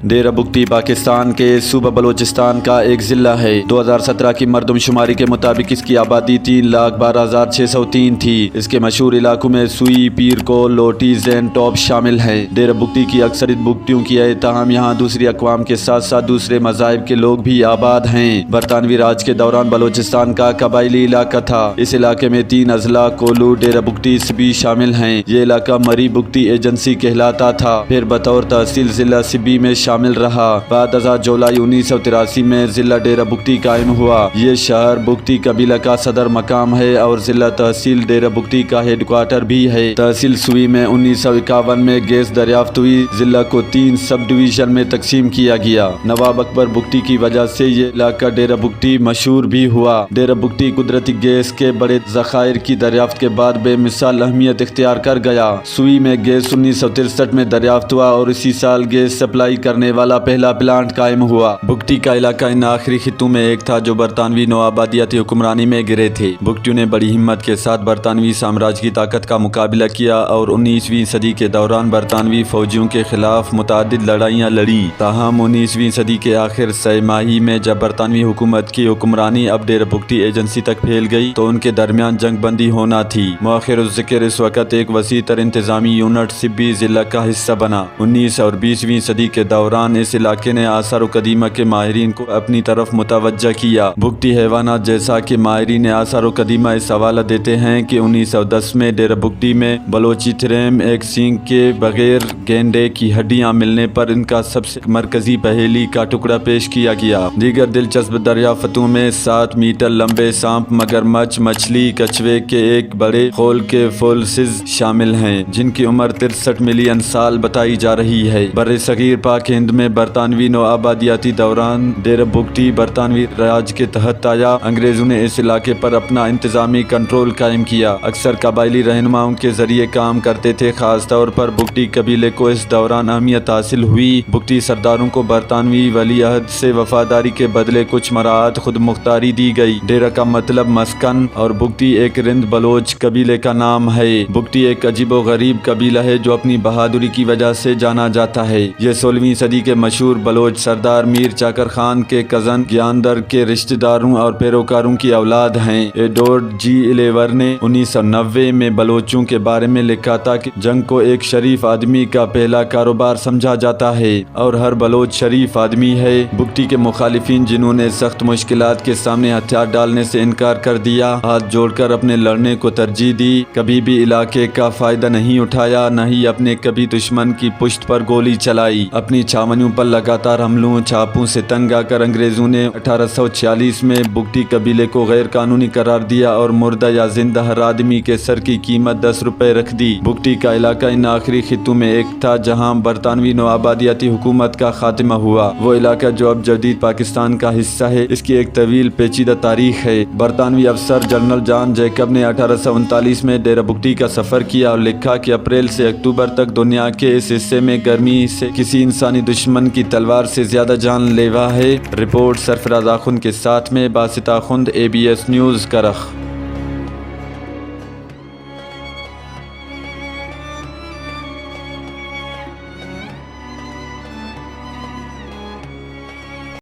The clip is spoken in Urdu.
ڈیرہ بگٹی پاکستان کے صوبہ بلوچستان کا ایک ضلع ہے۔ 2017 کی مردم شماری کے مطابق اس کی آبادی 3,12,603 تھی۔ اس کے مشہور علاقوں میں سوئی، پیر کول، لوٹی، زین ٹوپ شامل ہیں۔ ڈیرہ بگٹی کی اکثریت بگٹیوں کی ہے، تاہم یہاں دوسری اقوام کے ساتھ ساتھ دوسرے مذاہب کے لوگ بھی آباد ہیں۔ برطانوی راج کے دوران بلوچستان کا قبائلی علاقہ تھا۔ اس علاقے میں 3 اضلاع کولو، ڈیرہ بگٹی، سبی شامل ہیں۔ یہ علاقہ مری بگٹی ایجنسی کہلاتا تھا، پھر بطور تحصیل ضلع سبی میں شامل رہا۔ بعد ازاں جولائی 1983 میں ضلع ڈیرہ بگٹی قائم ہوا۔ یہ شہر بگٹی قبیلہ کا صدر مقام ہے اور ضلع تحصیل ڈیرہ بگٹی کا ہیڈ کوارٹر بھی ہے۔ تحصیل سوئی میں 1951 میں گیس دریافت ہوئی۔ ضلع کو 3 سب ڈویژن میں تقسیم کیا گیا۔ نواب اکبر بگٹی کی وجہ سے یہ علاقہ ڈیرہ بگٹی مشہور بھی ہوا۔ ڈیرہ بگٹی قدرتی گیس کے بڑے ذخائر کی دریافت کے بعد بے مثال اہمیت اختیار کر گیا۔ سوئی میں گیس 1963 میں دریافت ہوا اور اسی سال گیس سپلائی کرنے والا پہلا پلانٹ قائم ہوا۔ بگٹی کا علاقہ ان آخری خطوں میں ایک تھا جو برطانوی نوآبادیاتی حکمرانی میں گرے تھے۔ بگٹیوں نے بڑی ہمت کے ساتھ برطانوی سامراج کی طاقت کا مقابلہ کیا اور 19ویں صدی کے دوران برطانوی فوجیوں کے خلاف متعدد لڑائیاں لڑیں۔ تاہم 19ویں صدی کے آخر سہ ماہی میں جب برطانوی حکومت کی حکمرانی اب ڈیرہ بگٹی ایجنسی تک پھیل گئی تو ان کے درمیان جنگ بندی ہونا تھی۔ مؤخر الذکر اس وقت ایک وسیع تر انتظامی یونٹ سبی ضلع کا حصہ بنا۔ 19 اور 20ویں صدی کے دوران اس علاقے نے آثار و قدیمہ کے ماہرین کو اپنی طرف متوجہ کیا۔ بگٹی حیوانات جیسا کہ ماہرین آثار و قدیمہ اس حوالہ دیتے ہیں کہ 1910 میں ڈیرہ بگٹی میں بلوچی تھریم ایک سینگ کے بغیر گینڈے کی ہڈیاں ملنے پر ان کا سب سے مرکزی پہیلی کا ٹکڑا پیش کیا گیا۔ دیگر دلچسپ دریافتوں میں 7 میٹر لمبے سانپ، مگرمچھ، مچھلی، کچھوے کے ایک بڑے خول کے فوسلز شامل ہیں جن کی عمر 63 ملین سال بتائی جا رہی ہے۔ برصغیر پاک ہند میں برطانوی نوآبادیاتی دوران ڈیرہ بگٹی برطانوی راج کے تحت آیا۔ انگریزوں نے اس علاقے پر اپنا انتظامی کنٹرول قائم کیا، اکثر قبائلی رہنماؤں کے ذریعے کام کرتے تھے۔ خاص طور پر بگٹی قبیلے کو اس دوران اہمیت حاصل ہوئی۔ بگٹی سرداروں کو برطانوی ولی عہد سے وفاداری کے بدلے کچھ مراعات خود مختاری دی گئی۔ ڈیرہ کا مطلب مسکن اور بگٹی ایک رند بلوچ قبیلے کا نام ہے۔ بگٹی ایک عجیب و غریب قبیلہ ہے جو اپنی بہادری کی وجہ سے جانا جاتا ہے۔ یہ 16ویں صدی کے مشہور بلوچ سردار میر چاکر خان کے کزن گیاندر کے رشتہ داروں اور پیروکاروں کی اولاد ہیں۔ ایڈورڈ جی ایلیور نے 1990 میں بلوچوں کے بارے میں لکھا تھا کہ جنگ کو ایک شریف آدمی کا پہلا کاروبار سمجھا جاتا ہے اور ہر بلوچ شریف آدمی ہے۔ بگٹی کے مخالفین جنہوں نے سخت مشکلات کے سامنے ہتھیار ڈالنے سے انکار کر دیا، ہاتھ جوڑ کر اپنے لڑنے کو ترجیح دی، کبھی بھی علاقے کا فائدہ نہیں اٹھایا، نہ ہی اپنے کبھی دشمن کی پشت پر گولی چلائی۔ اپنی چھاونیوں پر لگاتار حملوں چھاپوں سے تنگ آ کر انگریزوں نے 1846 میں بگٹی قبیلے کو غیر قانونی قرار دیا اور مردہ یا زندہ ہر آدمی کے سر کی قیمت 10 روپے رکھ دی۔ بگٹی کا علاقہ ان آخری خطوں میں ایک تھا جہاں برطانوی نوآبادیاتی حکومت کا خاتمہ ہوا۔ وہ علاقہ جو اب جدید پاکستان کا حصہ ہے، اس کی ایک طویل پیچیدہ تاریخ ہے۔ برطانوی افسر جنرل جان جیکب نے 1839 میں ڈیرہ بگٹی کا سفر کیا اور لکھا کہ اپریل سے اکتوبر تک دنیا کے اس حصے میں گرمی سے کسی انسانی دشمن کی تلوار سے زیادہ جان لیوا ہے۔ رپورٹ سرفراز آخوند کے ساتھ میں باسط آخوند، ABS نیوز، کرخ۔